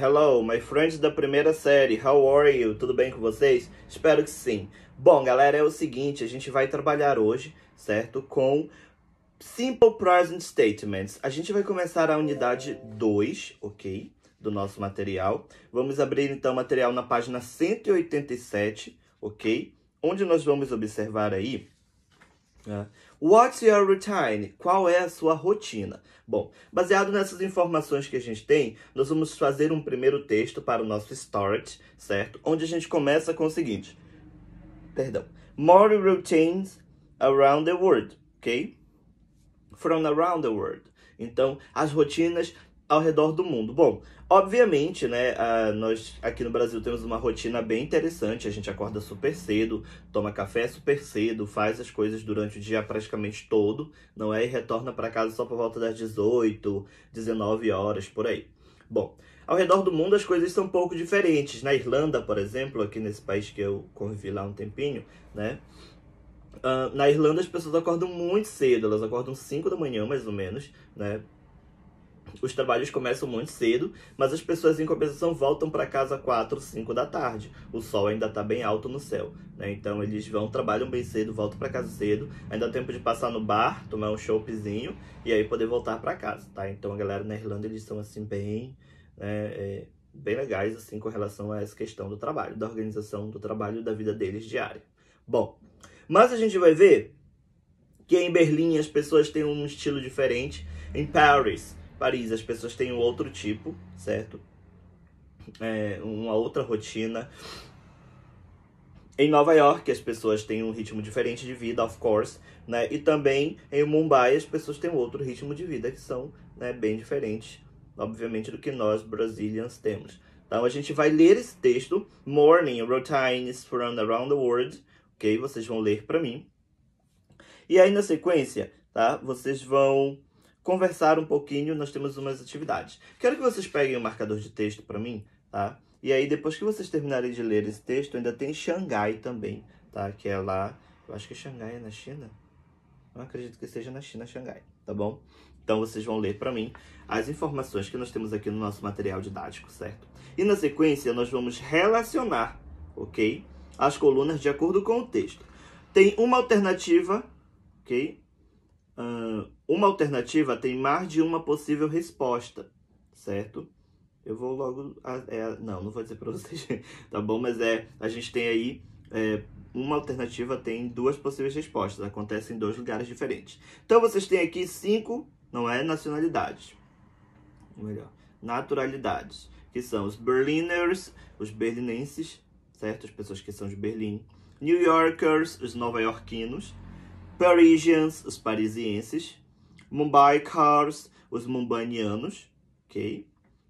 Hello, my friends da primeira série, how are you? Tudo bem com vocês? Espero que sim. Bom, galera, é o seguinte, a gente vai trabalhar hoje, certo? Com Simple Present Statements. A gente vai começar a unidade 2, ok? Do nosso material. Vamos abrir, então, o material na página 187, ok? Onde nós vamos observar aí... What's your routine? Qual é a sua rotina? Bom, baseado nessas informações que a gente tem, nós vamos fazer um primeiro texto para o nosso start, certo? Onde a gente começa com o seguinte. More routines around the world, ok? From around the world. Então, as rotinas ao redor do mundo. Bom, obviamente, né, nós aqui no Brasil temos uma rotina bem interessante. A gente acorda super cedo, toma café super cedo, faz as coisas durante o dia praticamente todo, não é? E retorna para casa só por volta das 18, 19 horas, por aí. Bom, ao redor do mundo as coisas são um pouco diferentes. Na Irlanda, por exemplo, aqui nesse país que eu convivi lá um tempinho, né? Na Irlanda as pessoas acordam muito cedo, elas acordam 5 da manhã mais ou menos, né? Os trabalhos começam muito cedo, mas as pessoas em compensação voltam para casa 4, 5 da tarde. O sol ainda está bem alto no céu, né? Então eles trabalham bem cedo, voltam para casa cedo, ainda dá tempo de passar no bar, tomar um choppzinho e aí poder voltar para casa, tá? Então a galera na Irlanda eles são assim bem, bem legais assim com relação a essa questão do trabalho, da organização do trabalho da vida deles diária. Bom, mas a gente vai ver que em Berlim as pessoas têm um estilo diferente. Em Paris, as pessoas têm um outro tipo, certo? Uma outra rotina. Em Nova York, as pessoas têm um ritmo diferente de vida, of course, né? E também em Mumbai, as pessoas têm outro ritmo de vida que são, né, bem diferentes, obviamente, do que nós, Brazilians, temos. Então, a gente vai ler esse texto, Morning Routines from Around the World, ok? Vocês vão ler para mim. E aí, na sequência, tá? Vocês vão conversar um pouquinho, nós temos umas atividades. Quero que vocês peguem um marcador de texto para mim, tá? E aí, depois que vocês terminarem de ler esse texto, ainda tem Xangai também, tá? Que é lá, eu acho que Xangai é na China. Não acredito que seja na China, Xangai, tá bom? Então, vocês vão ler para mim as informações que nós temos aqui no nosso material didático, certo? E na sequência, nós vamos relacionar, ok? As colunas de acordo com o texto. Tem uma alternativa, ok? Uma alternativa tem mais de uma possível resposta, certo? Eu vou logo... não vou dizer para vocês, tá bom? Mas a gente tem aí... uma alternativa tem duas possíveis respostas. Acontece em 2 lugares diferentes. Então, vocês têm aqui 5, nacionalidades. Ou melhor, naturalidades. Que são os Berliners, os berlinenses, certo? As pessoas que são de Berlim. New Yorkers, os nova-iorquinos. Parisians, os parisienses. Mumbaikars, os mumbaianos, ok?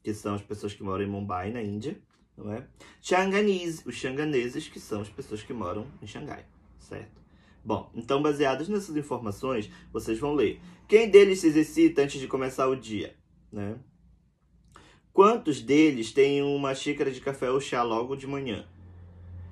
Que são as pessoas que moram em Mumbai, na Índia, não é? Changanese, os xanganeses, que são as pessoas que moram em Xangai, certo? Bom, então, baseados nessas informações, vocês vão ler. Quem deles se exercita antes de começar o dia, né? Quantos deles têm uma xícara de café ou chá logo de manhã,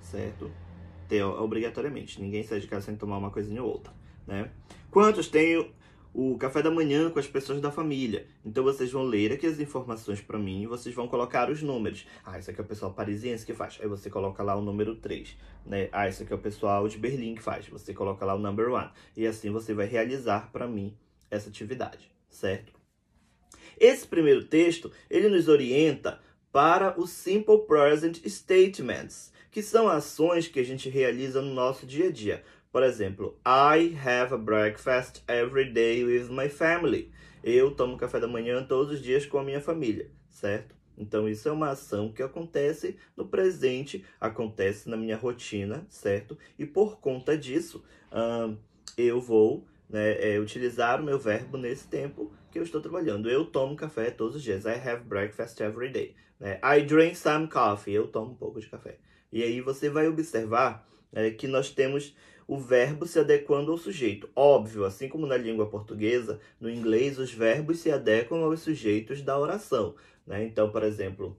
certo? Obrigatoriamente, ninguém sai de casa sem tomar uma coisinha ou outra, né? Quantos têm o café da manhã com as pessoas da família? Então, vocês vão ler aqui as informações para mim e vocês vão colocar os números. Esse aqui é o pessoal parisiense que faz. Aí você coloca lá o número 3, né? Esse aqui é o pessoal de Berlim que faz. Você coloca lá o number 1. E assim você vai realizar para mim essa atividade, certo? Esse primeiro texto, ele nos orienta para o Simple Present Statements, que são ações que a gente realiza no nosso dia a dia. Por exemplo, I have a breakfast every day with my family. Eu tomo café da manhã todos os dias com a minha família, certo? Então, isso é uma ação que acontece no presente, acontece na minha rotina, certo? E por conta disso, eu vou utilizar o meu verbo nesse tempo que eu estou trabalhando. Eu tomo café todos os dias. I have breakfast every day. I drink some coffee. Eu tomo um pouco de café. E aí você vai observar que nós temos o verbo se adequando ao sujeito. Óbvio, assim como na língua portuguesa, no inglês os verbos se adequam aos sujeitos da oração, né? Então, por exemplo,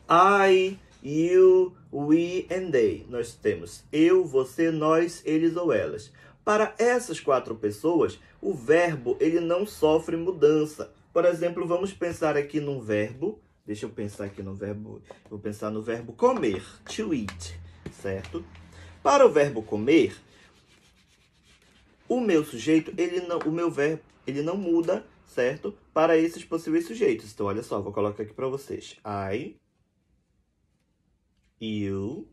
I, you, we and they. Nós temos eu, você, nós, eles ou elas. Para essas 4 pessoas, o verbo ele não sofre mudança. Por exemplo, vamos pensar aqui num verbo, Deixa eu pensar aqui no verbo. Eu vou pensar no verbo comer. To eat, certo? Para o verbo comer, o meu sujeito, o meu verbo, ele não muda, certo? Para esses possíveis sujeitos. Então, olha só, vou colocar aqui para vocês. I, you,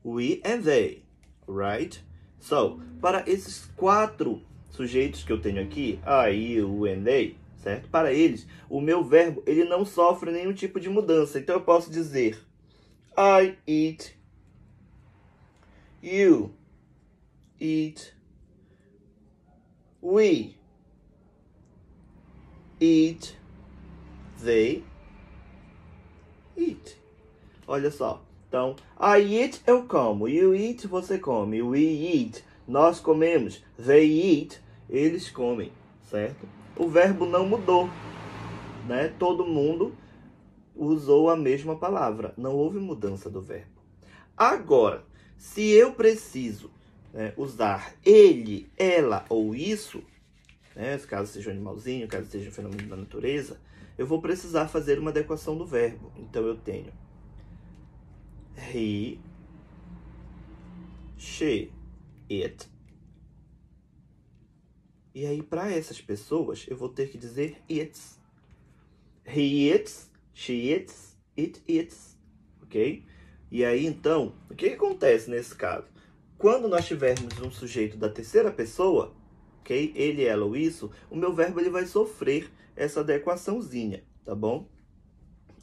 we and they, right? So, para esses 4 sujeitos que eu tenho aqui, I, you, we and they, certo? Para eles, o meu verbo, ele não sofre nenhum tipo de mudança. Então, eu posso dizer I eat, you eat, we eat, they eat. Olha só. Então, I eat, eu como. You eat, você come. We eat, nós comemos. They eat, eles comem, certo? O verbo não mudou, né? Todo mundo usou a mesma palavra. Não houve mudança do verbo. Agora, se eu preciso, né, usar ele, ela ou isso, né, caso seja um animalzinho, caso seja um fenômeno da natureza, eu vou precisar fazer uma adequação do verbo. Então, eu tenho he, she, it. E aí, para essas pessoas, eu vou ter que dizer it's. He eats, she eats, it eats. Ok? E aí, então, o que acontece nesse caso? Quando nós tivermos um sujeito da terceira pessoa, ok? Ele, ela ou isso, o meu verbo ele vai sofrer essa adequaçãozinha, tá bom?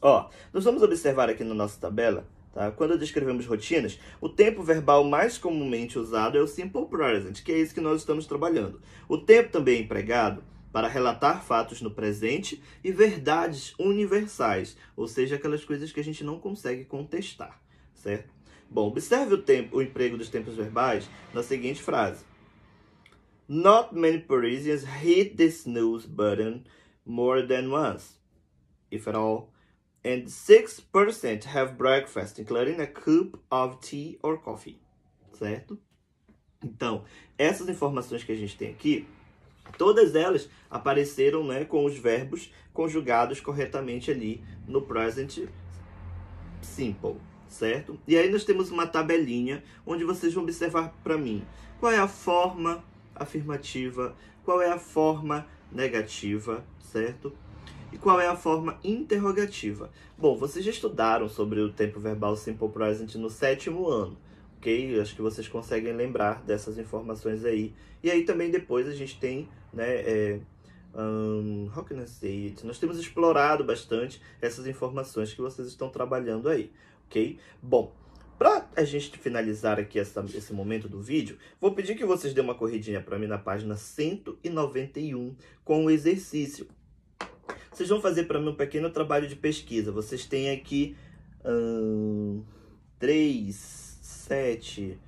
Ó, nós vamos observar aqui na nossa tabela, tá? Quando descrevemos rotinas, o tempo verbal mais comumente usado é o simple present, que é esse que nós estamos trabalhando. O tempo também é empregado para relatar fatos no presente e verdades universais, ou seja, aquelas coisas que a gente não consegue contestar, certo? Bom, observe o emprego dos tempos verbais na seguinte frase. Not many Parisians hit the snooze button more than once, if at all. And 6% have breakfast, including a cup of tea or coffee, certo? Então, essas informações que a gente tem aqui, todas elas apareceram, né, com os verbos conjugados corretamente ali no present simple, certo? E aí nós temos uma tabelinha onde vocês vão observar para mim qual é a forma afirmativa, qual é a forma negativa, certo? E qual é a forma interrogativa. Bom, vocês já estudaram sobre o tempo verbal simple present no 7º ano, ok? Acho que vocês conseguem lembrar dessas informações aí. E aí também depois a gente tem, né, how can I say it? Nós temos explorado bastante essas informações que vocês estão trabalhando aí, ok? Bom, para a gente finalizar aqui esse momento do vídeo, vou pedir que vocês dêem uma corridinha para mim na página 191 com o exercício. Vocês vão fazer para mim um pequeno trabalho de pesquisa. Vocês têm aqui 3, 7,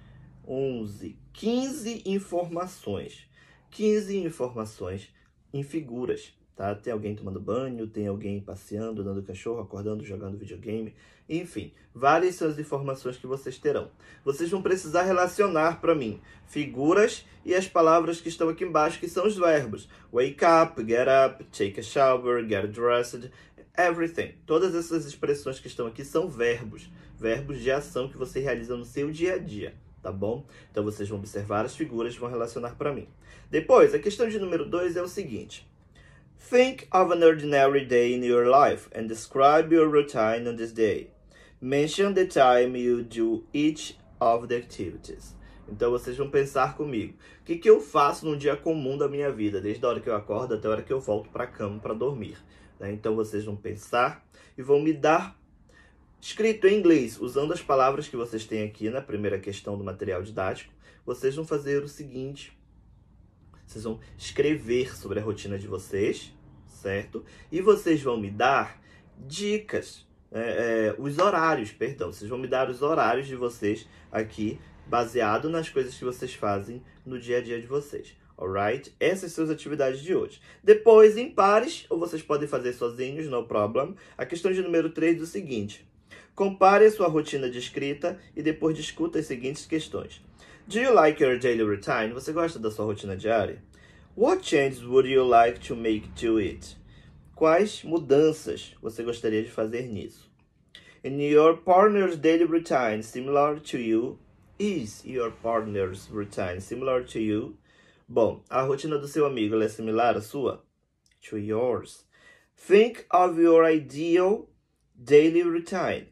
11, 15 informações. 15 informações em figuras, tá? Tem alguém tomando banho, tem alguém passeando, dando cachorro, acordando, jogando videogame. Enfim, várias são as informações que vocês terão. Vocês vão precisar relacionar para mim figuras e as palavras que estão aqui embaixo, que são os verbos. Wake up, get up, take a shower, get dressed, everything. Todas essas expressões que estão aqui são verbos. Verbos de ação que você realiza no seu dia a dia, tá bom? Então vocês vão observar as figuras e vão relacionar para mim. Depois, a questão de número 2 é o seguinte. Think of an ordinary day in your life and describe your routine on this day. Mention the time you do each of the activities. Então, vocês vão pensar comigo. O que eu faço num dia comum da minha vida, desde a hora que eu acordo até a hora que eu volto para a cama para dormir, né? Então, vocês vão pensar e vão me dar, escrito em inglês, usando as palavras que vocês têm aqui na primeira questão do material didático. Vocês vão fazer o seguinte. Vocês vão escrever sobre a rotina de vocês, certo? E vocês vão me dar dicas, os horários, perdão. Vocês vão me dar os horários de vocês aqui, baseado nas coisas que vocês fazem no dia a dia de vocês. Alright? Essas são as atividades de hoje. Depois, em pares, ou vocês podem fazer sozinhos, no problem. A questão de número 3 é o seguinte. Compare a sua rotina de escrita e depois discuta as seguintes questões. Do you like your daily routine? Você gosta da sua rotina diária? What changes would you like to make to it? Quais mudanças você gostaria de fazer nisso? In your partner's daily routine similar to you? Is your partner's routine similar to you? Bom, a rotina do seu amigo ela é similar à sua? To yours. Think of your ideal daily routine.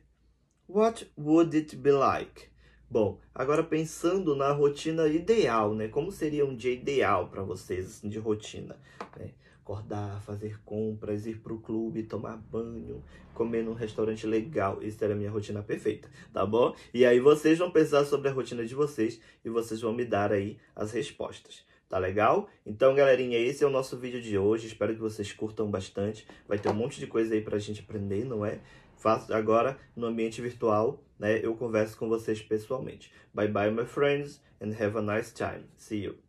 What would it be like? Bom, agora pensando na rotina ideal, né? Como seria um dia ideal para vocês, assim, de rotina? Né? Acordar, fazer compras, ir pro clube, tomar banho, comer num restaurante legal. Isso era a minha rotina perfeita, tá bom? E aí vocês vão pensar sobre a rotina de vocês e vocês vão me dar aí as respostas. Tá legal? Então, galerinha, esse é o nosso vídeo de hoje. Espero que vocês curtam bastante. Vai ter um monte de coisa aí pra gente aprender, não é? Faço agora no ambiente virtual, né? Eu converso com vocês pessoalmente. Bye bye, my friends, and have a nice time. See you.